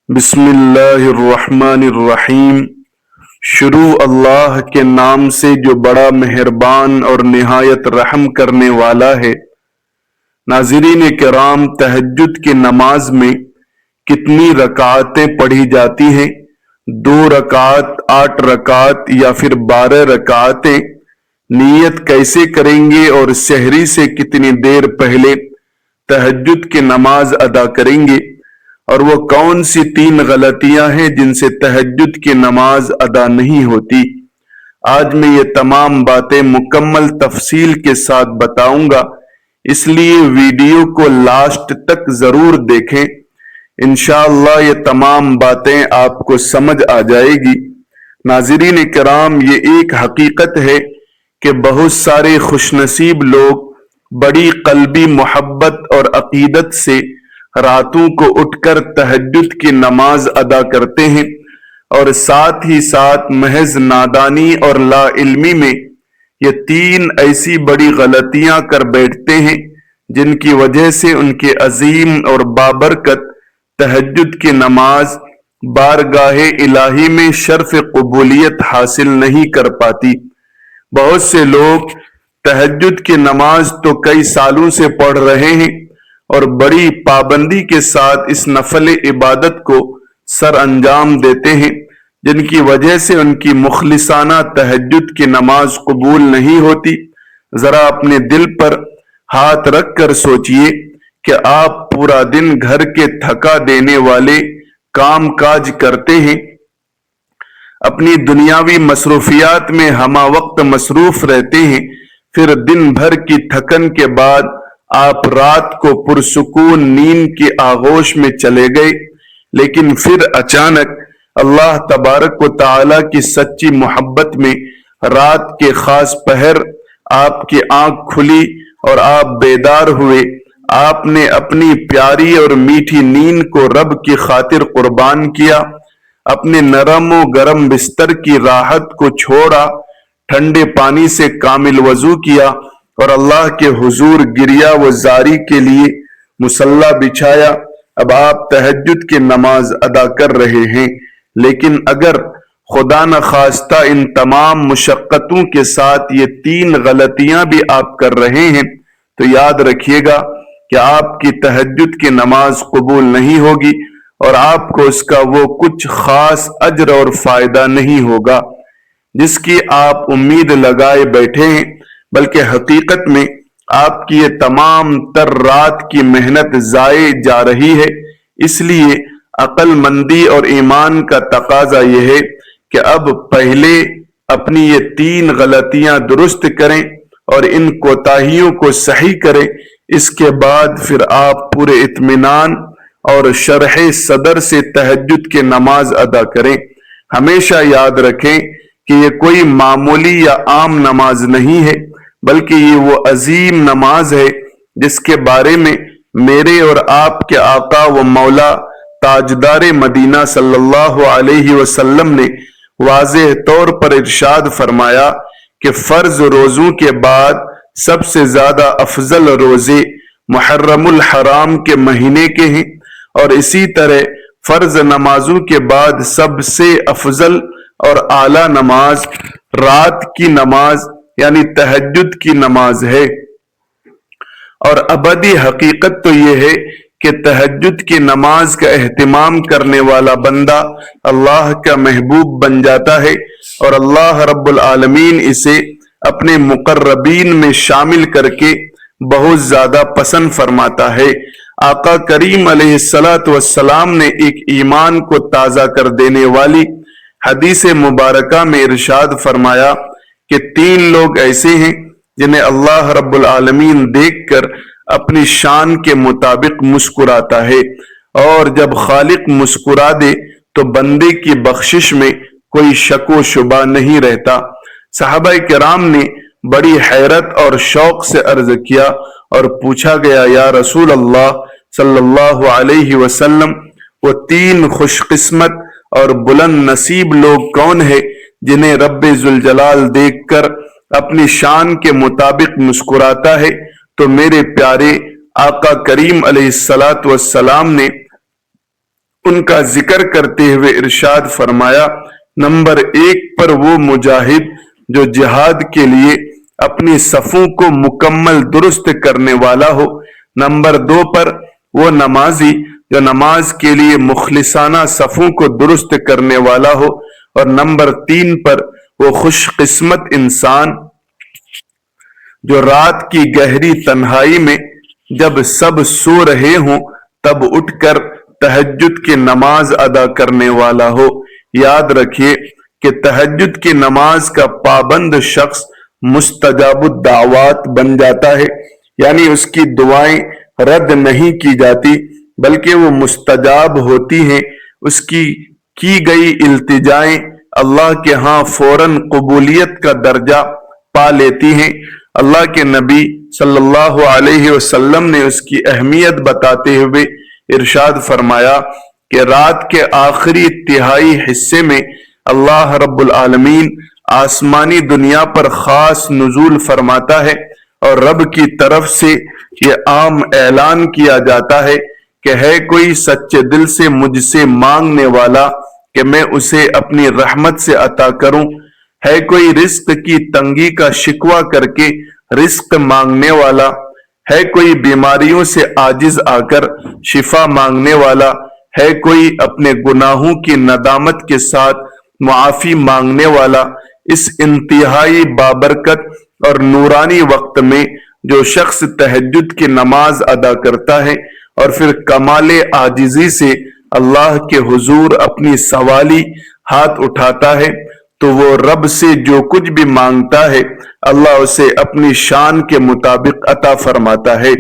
بسم اللہ الرحمن الرحیم۔ شروع اللہ کے نام سے جو بڑا مہربان اور نہایت رحم کرنے والا ہے۔ ناظرین کرام، تہجد کی نماز میں کتنی رکعتیں پڑھی جاتی ہیں؟ 2 رکعت، 8 رکعت یا پھر 12 رکعتیں؟ نیت کیسے کریں گے اور سحری سے کتنی دیر پہلے تہجد کی نماز ادا کریں گے؟ اور وہ کون سی 3 غلطیاں ہیں جن سے تہجد کی نماز ادا نہیں ہوتی؟ آج میں یہ تمام باتیں مکمل تفصیل کے ساتھ بتاؤں گا، اس لیے ویڈیو کو لاسٹ تک ضرور دیکھیں۔ انشاءاللہ یہ تمام باتیں آپ کو سمجھ آ جائے گی۔ ناظرین کرام، یہ ایک حقیقت ہے کہ بہت سارے خوش نصیب لوگ بڑی قلبی محبت اور عقیدت سے راتوں کو اٹھ کر تہجد کی نماز ادا کرتے ہیں، اور ساتھ ہی ساتھ محض نادانی اور لا علمی میں یہ 3 ایسی بڑی غلطیاں کر بیٹھتے ہیں جن کی وجہ سے ان کے عظیم اور بابرکت تہجد کی نماز بارگاہ الہی میں شرف قبولیت حاصل نہیں کر پاتی۔ بہت سے لوگ تہجد کی نماز تو کئی سالوں سے پڑھ رہے ہیں اور بڑی پابندی کے ساتھ اس نفل عبادت کو سر انجام دیتے ہیں، جن کی وجہ سے ان کی مخلصانہ تہجد کی نماز قبول نہیں ہوتی۔ ذرا اپنے دل پر ہاتھ رکھ کر سوچئے کہ آپ پورا دن گھر کے تھکا دینے والے کام کاج کرتے ہیں، اپنی دنیاوی مصروفیات میں ہمہ وقت مصروف رہتے ہیں، پھر دن بھر کی تھکن کے بعد آپ رات کو پرسکون نیند کی آغوش میں چلے گئے، لیکن پھر اچانک اللہ تبارک و تعالی کی سچی محبت میں رات کے خاص پہر آپ کی آنکھ کھلی اور آپ بیدار ہوئے۔ آپ نے اپنی پیاری اور میٹھی نیند کو رب کی خاطر قربان کیا، اپنے نرم و گرم بستر کی راحت کو چھوڑا، ٹھنڈے پانی سے کامل وضو کیا اور اللہ کے حضور گریہ و زاری کے لیے مصلی بچھایا۔ اب آپ تہجد کی نماز ادا کر رہے ہیں، لیکن اگر خدا نخواستہ ان تمام مشقتوں کے ساتھ یہ 3 غلطیاں بھی آپ کر رہے ہیں تو یاد رکھیے گا کہ آپ کی تہجد کی نماز قبول نہیں ہوگی اور آپ کو اس کا وہ کچھ خاص اجر اور فائدہ نہیں ہوگا جس کی آپ امید لگائے بیٹھے ہیں، بلکہ حقیقت میں آپ کی یہ تمام تر رات کی محنت ضائع جا رہی ہے۔ اس لیے عقل مندی اور ایمان کا تقاضا یہ ہے کہ اب پہلے اپنی یہ 3 غلطیاں درست کریں اور ان کوتاہیوں کو صحیح کریں، اس کے بعد پھر آپ پورے اطمینان اور شرح صدر سے تہجد کی نماز ادا کریں۔ ہمیشہ یاد رکھیں کہ یہ کوئی معمولی یا عام نماز نہیں ہے، بلکہ یہ وہ عظیم نماز ہے جس کے بارے میں میرے اور آپ کے آقا و مولا تاجدار مدینہ صلی اللہ علیہ وسلم نے واضح طور پر ارشاد فرمایا کہ فرض روزوں کے بعد سب سے زیادہ افضل روزے محرم الحرام کے مہینے کے ہیں، اور اسی طرح فرض نمازوں کے بعد سب سے افضل اور اعلیٰ نماز رات کی نماز یعنی تہجد کی نماز ہے۔ اور ابدی حقیقت تو یہ ہے کہ تہجد کی نماز کا اہتمام کرنے والا بندہ اللہ کا محبوب بن جاتا ہے اور اللہ رب العالمین اسے اپنے مقربین میں شامل کر کے بہت زیادہ پسند فرماتا ہے۔ آقا کریم علیہ السلام نے ایک ایمان کو تازہ کر دینے والی حدیث مبارکہ میں ارشاد فرمایا کہ 3 لوگ ایسے ہیں جنہیں اللہ رب العالمین دیکھ کر اپنی شان کے مطابق مسکراتا ہے، اور جب خالق مسکرا دے تو بندے کی بخشش میں کوئی شک و شبہ نہیں رہتا۔ صحابہ کرام نے بڑی حیرت اور شوق سے عرض کیا اور پوچھا گیا، یا رسول اللہ صلی اللہ علیہ وسلم، وہ 3 خوش قسمت اور بلند نصیب لوگ کون ہیں جنہیں رب ذوالجلال دیکھ کر اپنی شان کے مطابق مسکراتا ہے؟ تو میرے پیارے آقا کریم علیہ السلام نے ان کا ذکر کرتے ہوئے ارشاد فرمایا، نمبر 1 پر وہ مجاہد جو جہاد کے لیے اپنی صفوں کو مکمل درست کرنے والا ہو، نمبر 2 پر وہ نمازی جو نماز کے لیے مخلصانہ صفوں کو درست کرنے والا ہو، اور نمبر 3 پر وہ خوش قسمت انسان جو رات کی گہری تنہائی میں جب سب سو رہے ہوں تب اٹھ کر تہجد کی نماز ادا کرنے والا ہو۔ یاد رکھیے کہ تہجد کی نماز کا پابند شخص مستجاب الدعوات بن جاتا ہے، یعنی اس کی دعائیں رد نہیں کی جاتی بلکہ وہ مستجاب ہوتی ہیں، اس کی گئی التجائیں اللہ کے ہاں فوراً قبولیت کا درجہ پا لیتی ہیں۔ اللہ کے نبی صلی اللہ علیہ وسلم نے اس کی اہمیت بتاتے ہوئے ارشاد فرمایا کہ رات کے آخری تہائی حصے میں اللہ رب العالمین آسمانی دنیا پر خاص نزول فرماتا ہے، اور رب کی طرف سے یہ عام اعلان کیا جاتا ہے کہ ہے کوئی سچے دل سے مجھ سے مانگنے والا کہ میں اسے اپنی رحمت سے عطا کروں، ہے کوئی رزق کی تنگی کا شکوہ کر کے رزق مانگنے والا، ہے کوئی بیماریوں سے عاجز آ کر شفا مانگنے والا، ہے کوئی اپنے گناہوں کی ندامت کے ساتھ معافی مانگنے والا۔ اس انتہائی بابرکت اور نورانی وقت میں جو شخص تہجد کی نماز ادا کرتا ہے اور پھر کمال عاجزی سے اللہ کے حضور اپنی سوالی ہاتھ اٹھاتا ہے تو وہ رب سے جو کچھ بھی مانگتا ہے اللہ اسے اپنی شان کے مطابق عطا فرماتا ہے۔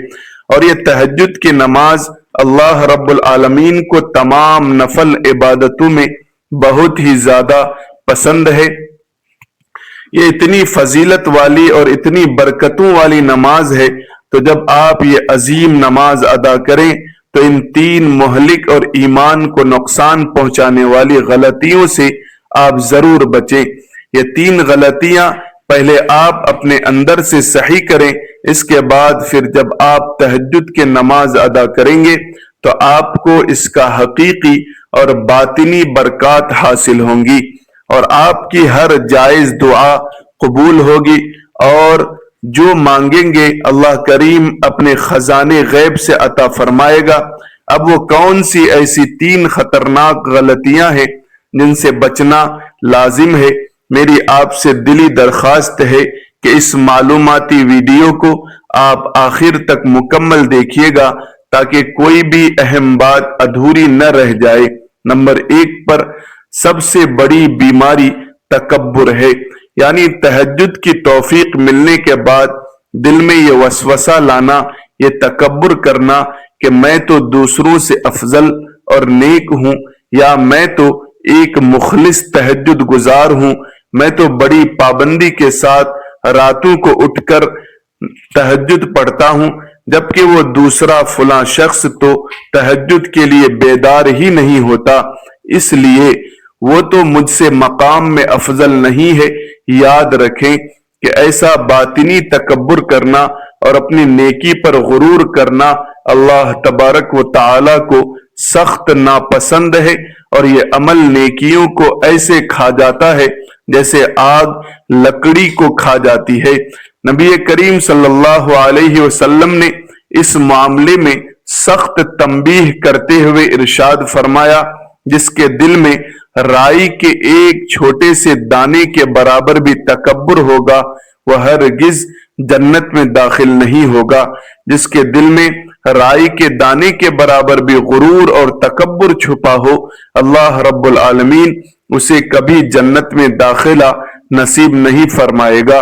اور یہ تہجد کی نماز اللہ رب العالمین کو تمام نفل عبادتوں میں بہت ہی زیادہ پسند ہے۔ یہ اتنی فضیلت والی اور اتنی برکتوں والی نماز ہے، تو جب آپ یہ عظیم نماز ادا کریں تو ان 3 مہلک اور ایمان کو نقصان پہنچانے والی غلطیوں سے آپ ضرور بچیں۔ یہ 3 غلطیاں پہلے آپ اپنے اندر سے صحیح کریں، اس کے بعد پھر جب آپ تہجد کی نماز ادا کریں گے تو آپ کو اس کا حقیقی اور باطنی برکات حاصل ہوں گی، اور آپ کی ہر جائز دعا قبول ہوگی، اور جو مانگیں گے اللہ کریم اپنے خزانے غیب سے عطا فرمائے گا۔ اب وہ کون سی ایسی 3 خطرناک غلطیاں ہیں جن سے بچنا لازم ہے؟ میری آپ سے دلی درخواست ہے کہ اس معلوماتی ویڈیو کو آپ آخر تک مکمل دیکھیے گا تاکہ کوئی بھی اہم بات ادھوری نہ رہ جائے۔ نمبر 1 پر سب سے بڑی بیماری تکبر ہے، یعنی تہجد کی توفیق ملنے کے بعد دل میں یہ وسوسہ لانا، یہ تکبر کرنا کہ میں تو دوسروں سے افضل اور نیک ہوں، یا میں تو ایک مخلص تہجد گزار ہوں، میں تو بڑی پابندی کے ساتھ راتوں کو اٹھ کر تہجد پڑھتا ہوں، جبکہ وہ دوسرا فلاں شخص تو تہجد کے لیے بیدار ہی نہیں ہوتا، اس لیے وہ تو مجھ سے مقام میں افضل نہیں ہے۔ یاد رکھیں کہ ایسا باطنی تکبر کرنا اور اپنی نیکی پر غرور کرنا اللہ تبارک و تعالی کو سخت ناپسند ہے، اور یہ عمل نیکیوں کو ایسے کھا جاتا ہے جیسے آگ لکڑی کو کھا جاتی ہے۔ نبی کریم صلی اللہ علیہ وسلم نے اس معاملے میں سخت تنبیہ کرتے ہوئے ارشاد فرمایا، جس کے دل میں رائی کے ایک چھوٹے سے دانے کے برابر بھی تکبر ہوگا وہ ہرگز جنت میں داخل نہیں ہوگا۔ جس کے دل میں رائی کے دانے کے برابر بھی غرور اور تکبر چھپا ہو اللہ رب العالمین اسے کبھی جنت میں داخلہ نصیب نہیں فرمائے گا۔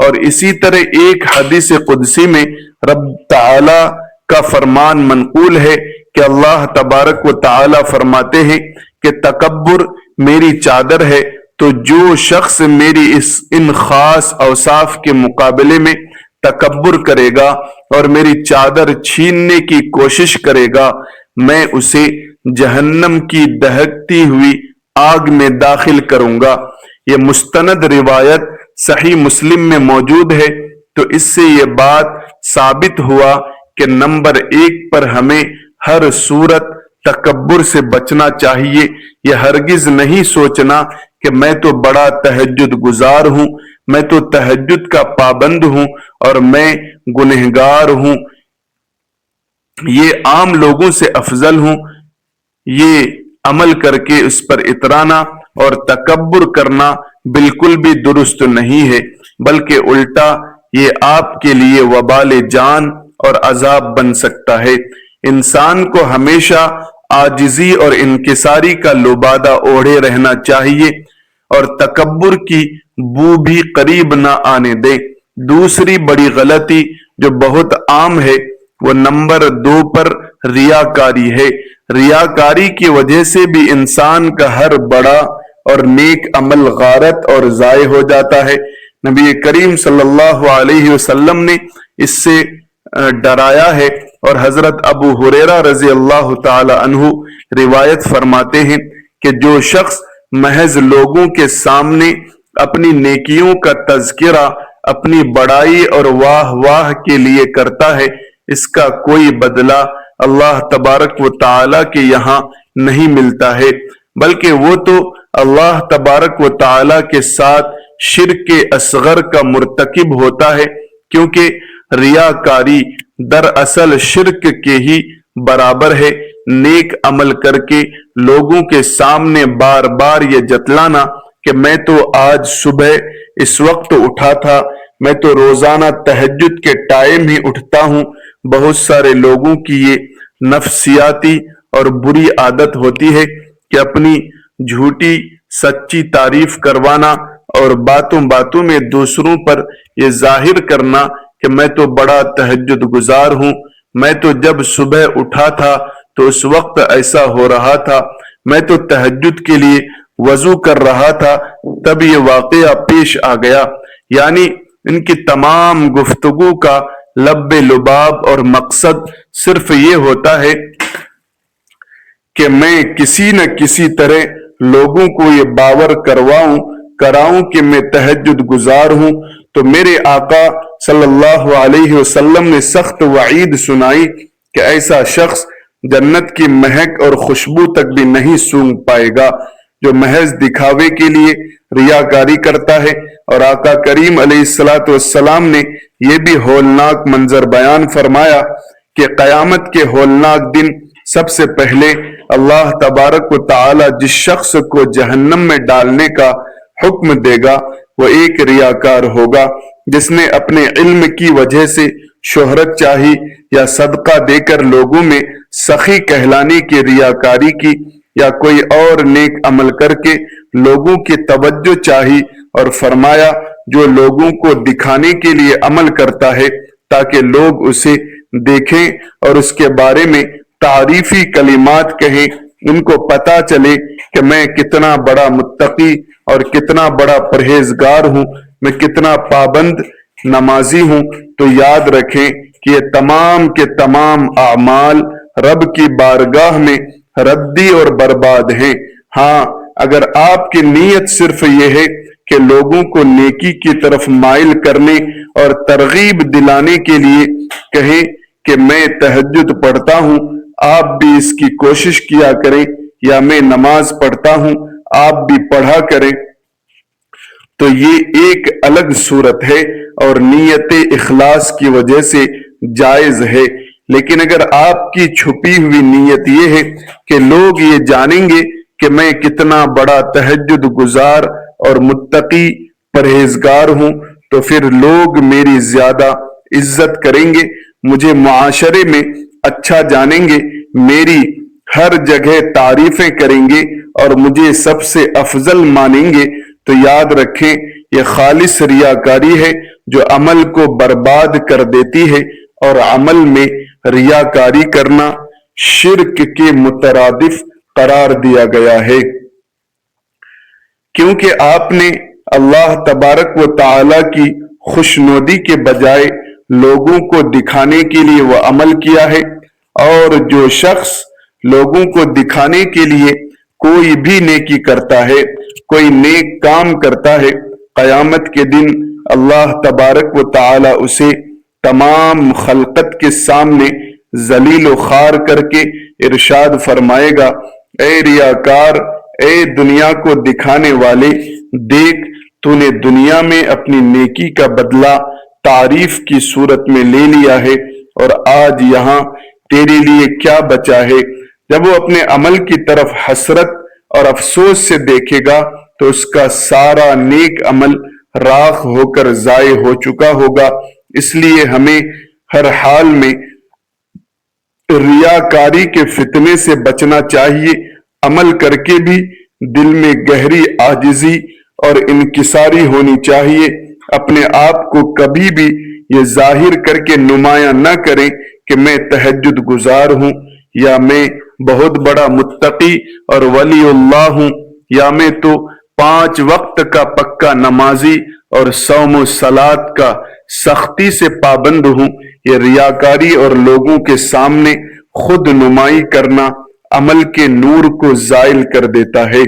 اور اسی طرح ایک حدیث قدسی میں رب تعالی کا فرمان منقول ہے کہ اللہ تبارک و تعالی فرماتے ہیں کہ تکبر میری چادر ہے، تو جو شخص میری ان خاص اوصاف کے مقابلے میں تکبر کرے گا اور میری چادر چھیننے کی کوشش کرے گا، میں اسے جہنم کی دہکتی ہوئی آگ میں داخل کروں گا۔ یہ مستند روایت صحیح مسلم میں موجود ہے، تو اس سے یہ بات ثابت ہوا کہ نمبر 1 پر ہمیں ہر صورت تکبر سے بچنا چاہیے۔ یہ ہرگز نہیں سوچنا کہ میں تو بڑا تہجد گزار ہوں، میں تو تہجد کا پابند ہوں اور میں گنہگار ہوں، یہ عام لوگوں سے افضل ہوں۔ یہ عمل کر کے اس پر اترانا اور تکبر کرنا بالکل بھی درست نہیں ہے، بلکہ الٹا یہ آپ کے لیے وبال جان اور عذاب بن سکتا ہے۔ انسان کو ہمیشہ عاجزی اور انکساری کا لبادہ اوڑھے رہنا چاہیے اور تکبر کی بو بھی قریب نہ آنے دے۔ دوسری بڑی غلطی جو بہت عام ہے وہ نمبر 2 پر ریاکاری ہے۔ ریاکاری کی وجہ سے بھی انسان کا ہر بڑا اور نیک عمل غارت اور ضائع ہو جاتا ہے۔ نبی کریم صلی اللہ علیہ وسلم نے اس سے ڈرایا ہے اور حضرت ابو ہریرہ رضی اللہ تعالی عنہ روایت فرماتے ہیں کہ جو شخص محض لوگوں کے سامنے اپنی نیکیوں کا تذکرہ اپنی بڑائی اور واہ واہ کے لیے کرتا ہے، اس کا کوئی بدلہ اللہ تبارک و تعالی کے یہاں نہیں ملتا ہے، بلکہ وہ تو اللہ تبارک و تعالی کے ساتھ شرک اصغر کا مرتکب ہوتا ہے، کیونکہ ریاکاری دراصل شرک کے ہی برابر ہے۔ نیک عمل کر کے لوگوں کے سامنے بار بار یہ جتلانا کہ میں تو آج صبح اس وقت اٹھا تھا، میں تو روزانہ تہجد کے ٹائم ہی اٹھتا ہوں۔ بہت سارے لوگوں کی یہ نفسیاتی اور بری عادت ہوتی ہے کہ اپنی جھوٹی سچی تعریف کروانا اور باتوں باتوں میں دوسروں پر یہ ظاہر کرنا کہ میں تو بڑا تہجد گزار ہوں، میں تو جب صبح اٹھا تھا تو اس وقت ایسا ہو رہا تھا، میں تو تہجد کے لیے وضو کر رہا تھا تب یہ واقعہ پیش آ گیا۔ یعنی ان کی تمام گفتگو کا لب لباب اور مقصد صرف یہ ہوتا ہے کہ میں کسی نہ کسی طرح لوگوں کو یہ باور کراؤں کہ میں تہجد گزار ہوں۔ تو میرے آقا صلی اللہ علیہ وسلم نے سخت وعید سنائی کہ ایسا شخص جنت کی مہک اور خوشبو تک بھی نہیں سونگھ پائے گا جو محض دکھاوے کے لیے ریاکاری کرتا ہے۔ اور آقا کریم علیہ السلام نے یہ بھی ہولناک منظر بیان فرمایا کہ قیامت کے ہولناک دن سب سے پہلے اللہ تبارک و تعالی جس شخص کو جہنم میں ڈالنے کا حکم دے گا وہ ایک ریاکار ہوگا جس نے اپنے علم کی وجہ سے شہرت چاہی یا صدقہ دے کر لوگوں میں سخی کہلانے کی ریاکاری کی، یا کوئی اور نیک عمل کر کے لوگوں کی توجہ چاہی اور فرمایا جو لوگوں کو دکھانے کے لیے عمل کرتا ہے تاکہ لوگ اسے دیکھیں اور اس کے بارے میں تعریفی کلمات کہیں، ان کو پتا چلے کہ میں کتنا بڑا متقی اور کتنا بڑا پرہیزگار ہوں، میں کتنا پابند نمازی ہوں، تو یاد رکھیں کہ یہ تمام کے تمام اعمال رب کی بارگاہ میں ردی اور برباد ہیں۔ ہاں، اگر آپ کی نیت صرف یہ ہے کہ لوگوں کو نیکی کی طرف مائل کرنے اور ترغیب دلانے کے لیے کہیں کہ میں تہجد پڑھتا ہوں، آپ بھی اس کی کوشش کیا کریں، یا میں نماز پڑھتا ہوں آپ بھی پڑھا کریں، تو یہ ایک الگ صورت ہے اور نیت اخلاص کی وجہ سے جائز ہے۔ لیکن اگر آپ کی چھپی ہوئی نیت یہ ہے کہ لوگ یہ جانیں گے کہ میں کتنا بڑا تہجد گزار اور متقی پرہیزگار ہوں، تو پھر لوگ میری زیادہ عزت کریں گے، مجھے معاشرے میں اچھا جانیں گے، میری ہر جگہ تعریفیں کریں گے اور مجھے سب سے افضل مانیں گے، تو یاد رکھیں یہ خالص ریاکاری ہے جو عمل کو برباد کر دیتی ہے، اور عمل میں ریاکاری کرنا شرک کے مترادف قرار دیا گیا ہے، کیونکہ آپ نے اللہ تبارک و تعالی کی خوشنودی کے بجائے لوگوں کو دکھانے کے لیے وہ عمل کیا ہے۔ اور جو شخص لوگوں کو دکھانے کے لیے کوئی بھی نیکی کرتا ہے، کوئی نیک کام کرتا ہے، قیامت کے دن اللہ تبارک و تعالی اسے تمام خلقت کے سامنے ذلیل و خوار کر کے ارشاد فرمائے گا، اے ریاکار، اے دنیا کو دکھانے والے، دیکھ تو نے دنیا میں اپنی نیکی کا بدلہ تعریف کی صورت میں لے لیا ہے، اور آج یہاں تیرے لیے کیا بچا ہے؟ جب وہ اپنے عمل کی طرف حسرت اور افسوس سے دیکھے گا تو اس کا سارا نیک عمل راکھ ہو کر ضائع ہو چکا ہوگا۔ اس لیے ہمیں ہر حال میں ریاکاری کے فتنے سے بچنا چاہیے، عمل کر کے بھی دل میں گہری عاجزی اور انکساری ہونی چاہیے۔ اپنے آپ کو کبھی بھی یہ ظاہر کر کے نمایاں نہ کریں کہ میں تہجد گزار ہوں، یا میں بہت بڑا متقی اور ولی اللہ ہوں، یا میں تو 5 وقت کا پکا نمازی اور صوم و صلات کا سختی سے پابند ہوں۔ یہ ریاکاری اور لوگوں کے سامنے خود نمائی کرنا عمل کے نور کو زائل کر دیتا ہے۔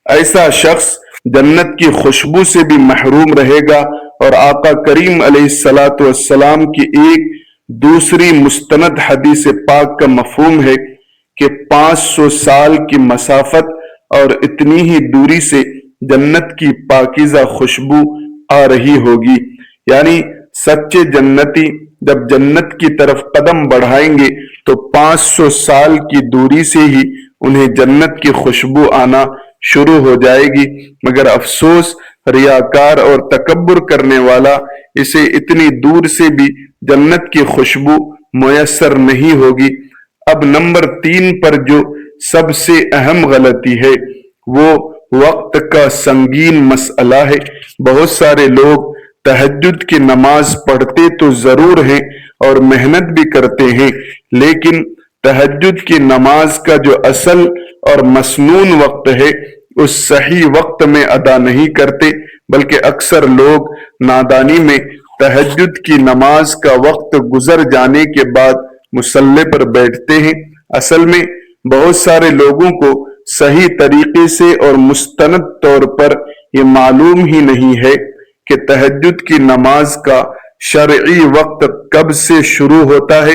ایسا شخص جنت کی خوشبو سے بھی محروم رہے گا، اور آقا کریم علیہ السلام کی ایک دوسری مستند حدیث پاک کا مفہوم ہے کہ 500 سال کی مسافت اور اتنی ہی دوری سے جنت کی پاکیزہ خوشبو آ رہی ہوگی، یعنی سچے جنتی جب جنت کی طرف قدم بڑھائیں گے تو 500 سال کی دوری سے ہی انہیں جنت کی خوشبو آنا شروع ہو جائے گی، مگر افسوس ریاکار اور تکبر کرنے والا اسے اتنی دور سے بھی جنت کی خوشبو میسر نہیں ہوگی۔ اب نمبر 3 پر جو سب سے اہم غلطی ہے وہ وقت کا سنگین مسئلہ ہے۔ بہت سارے لوگ تہجد کی نماز پڑھتے تو ضرور ہیں اور محنت بھی کرتے ہیں، لیکن تہجد کی نماز کا جو اصل اور مسنون وقت ہے اس صحیح وقت میں ادا نہیں کرتے، بلکہ اکثر لوگ نادانی میں تہجد کی نماز کا وقت گزر جانے کے بعد مصلی پر بیٹھتے ہیں۔ اصل میں بہت سارے لوگوں کو صحیح طریقے سے اور مستند طور پر یہ معلوم ہی نہیں ہے کہ تہجد کی نماز کا شرعی وقت کب سے شروع ہوتا ہے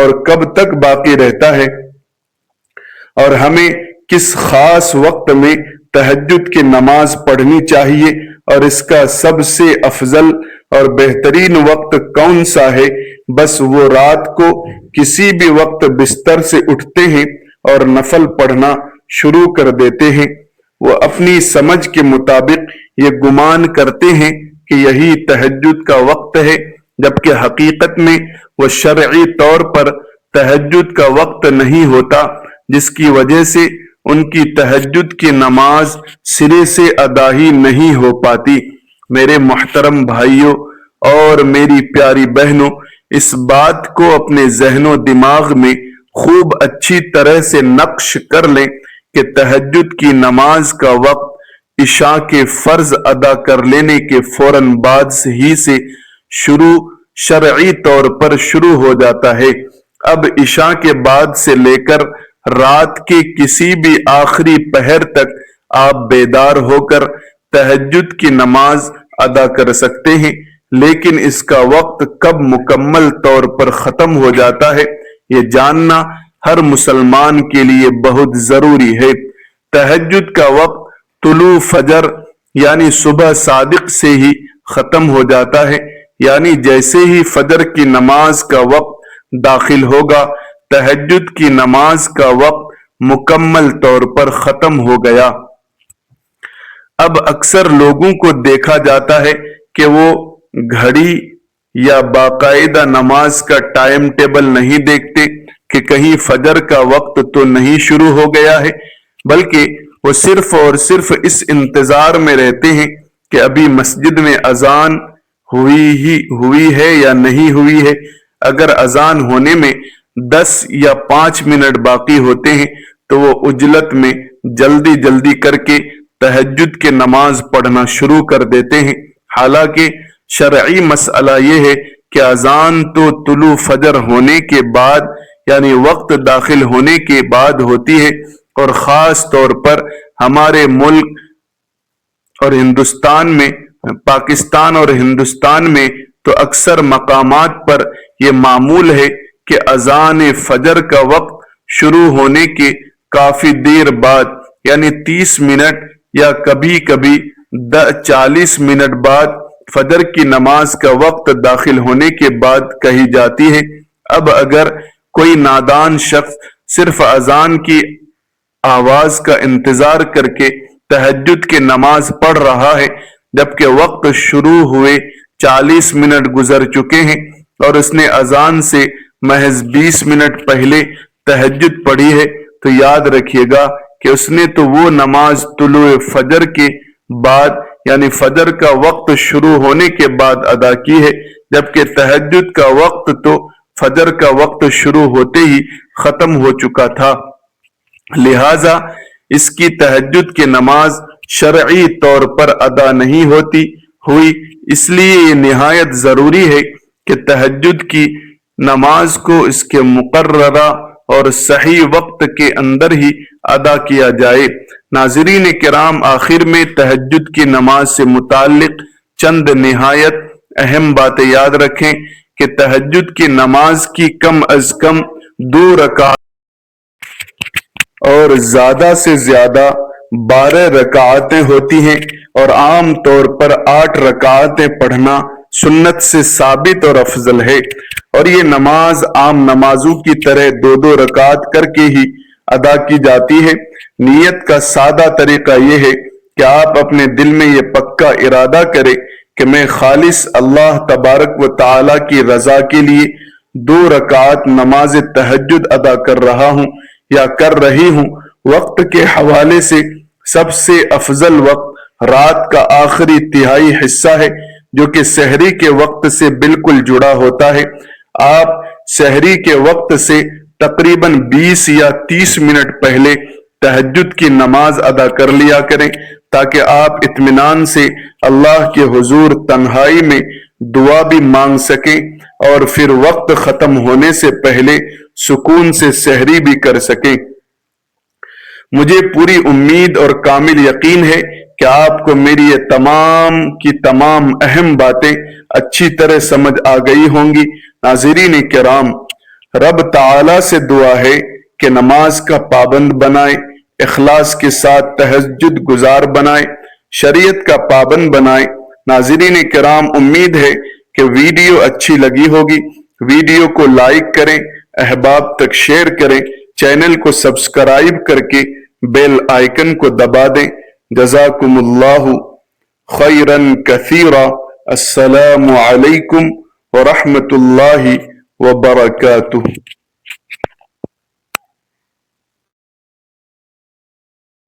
اور کب تک باقی رہتا ہے، اور ہمیں کس خاص وقت میں تہجد کی نماز پڑھنی چاہیے، اور اس کا سب سے افضل اور بہترین وقت کون سا ہے۔ بس وہ رات کو کسی بھی وقت بستر سے اٹھتے ہیں اور نفل پڑھنا شروع کر دیتے ہیں۔ وہ اپنی سمجھ کے مطابق یہ گمان کرتے ہیں کہ یہی تہجد کا وقت ہے، جبکہ حقیقت میں وہ شرعی طور پر تہجد کا وقت نہیں ہوتا، جس کی وجہ سے ان کی تہجد کی نماز سرے سے ادا ہی نہیں ہو پاتی۔ میرے محترم بھائیوں اور میری پیاری بہنوں، اس بات کو اپنے ذہن و دماغ میں خوب اچھی طرح سے نقش کر لیں کہ تہجد کی نماز کا وقت عشاء کے فرض ادا کر لینے کے فوراً بعد ہی سے شرعی طور پر شروع ہو جاتا ہے۔ اب عشاء کے بعد سے لے کر رات کے کسی بھی آخری پہر تک آپ بیدار ہو کر تہجد کی نماز ادا کر سکتے ہیں، لیکن اس کا وقت کب مکمل طور پر ختم ہو جاتا ہے یہ جاننا ہر مسلمان کے لیے بہت ضروری ہے۔ تہجد کا وقت طلوع فجر یعنی صبح صادق سے ہی ختم ہو جاتا ہے، یعنی جیسے ہی فجر کی نماز کا وقت داخل ہوگا تہجد کی نماز کا وقت مکمل طور پر ختم ہو گیا۔ اب اکثر لوگوں کو دیکھا جاتا ہے کہ وہ گھڑی یا باقاعدہ نماز کا ٹائم ٹیبل نہیں دیکھتے کہ کہیں فجر کا وقت تو نہیں شروع ہو گیا ہے، بلکہ وہ صرف اور صرف اس انتظار میں رہتے ہیں کہ ابھی مسجد میں اذان ہوئی ہے یا نہیں ہوئی ہے۔ اگر اذان ہونے میں 10 یا 5 منٹ باقی ہوتے ہیں تو وہ عجلت میں جلدی کر کے تہجد کی نماز پڑھنا شروع کر دیتے ہیں، حالانکہ شرعی مسئلہ یہ ہے کہ اذان تو طلوع فجر ہونے کے بعد یعنی وقت داخل ہونے کے بعد ہوتی ہے، اور خاص طور پر ہمارے ملک اور پاکستان اور ہندوستان میں تو اکثر مقامات پر یہ معمول ہے کہ اذان فجر کا وقت شروع ہونے کے کافی دیر بعد یعنی 30 منٹ یا کبھی کبھی 40 منٹ بعد فجر کی نماز کا وقت داخل ہونے کے بعد کہی جاتی ہے۔ اب اگر کوئی نادان شخص صرف اذان کی آواز کا انتظار کر کے تہجد کی نماز پڑھ رہا ہے جبکہ وقت شروع ہوئے 40 منٹ گزر چکے ہیں اور اس نے اذان سے محض 20 منٹ پہلے تہجد پڑھی ہے تو یاد رکھیے گا کہ اس نے تو وہ نماز طلوع فجر کے بعد یعنی فجر کا وقت شروع ہونے کے بعد ادا کی ہے جبکہ تہجد کا وقت تو فجر کا وقت شروع ہوتے ہی ختم ہو چکا تھا، لہذا اس کی تہجد کی نماز شرعی طور پر ادا نہیں ہوئی۔ اس لیے یہ نہایت ضروری ہے کہ تہجد کی نماز کو اس کے مقررہ اور صحیح وقت کے اندر ہی ادا کیا جائے۔ ناظرین کرام، آخر میں تہجد کی نماز سے متعلق چند نہایت اہم باتیں یاد رکھیں کہ تہجد کی نماز کی کم از کم 2 رکعت اور زیادہ سے زیادہ 12 رکعتیں ہوتی ہیں اور عام طور پر 8 رکعتیں پڑھنا سنت سے ثابت اور افضل ہے، اور یہ نماز عام نمازوں کی طرح 2 رکعت کر کے ہی ادا کی جاتی ہے۔ نیت کا سادہ طریقہ یہ ہے کہ آپ اپنے دل میں یہ پکا ارادہ کریں کہ میں خالص اللہ تبارک و تعالی کی رضا کے لیے 2 رکعت نماز تہجد ادا کر رہا ہوں یا کر رہی ہوں۔ وقت کے حوالے سے سب سے افضل وقت رات کا آخری تہائی حصہ ہے جو کہ سحری کے وقت سے بالکل جڑا ہوتا ہے۔ آپ سحری کے وقت سے تقریباً 20 یا 30 منٹ پہلے تہجد کی نماز ادا کر لیا کریں تاکہ آپ اطمینان سے اللہ کے حضور تنہائی میں دعا بھی مانگ سکیں اور پھر وقت ختم ہونے سے پہلے سکون سے سحری بھی کر سکیں۔ مجھے پوری امید اور کامل یقین ہے کہ آپ کو میری یہ تمام کی تمام اہم باتیں اچھی طرح سمجھ آ گئی ہوں گی۔ ناظرین کرام، رب تعالی سے دعا ہے کہ نماز کا پابند بنائے، اخلاص کے ساتھ تہجد گزار بنائے، شریعت کا پابند بنائے۔ ناظرین کرام، امید ہے کہ ویڈیو اچھی لگی ہوگی۔ ویڈیو کو لائک کریں، احباب تک شیئر کریں، چینل کو سبسکرائب کر کے بیل آئیکن کو دبا دیں۔ جزاکم اللہ خیرن کثیرا۔ السلام علیکم ورحمۃ اللہ وبرکاتہ۔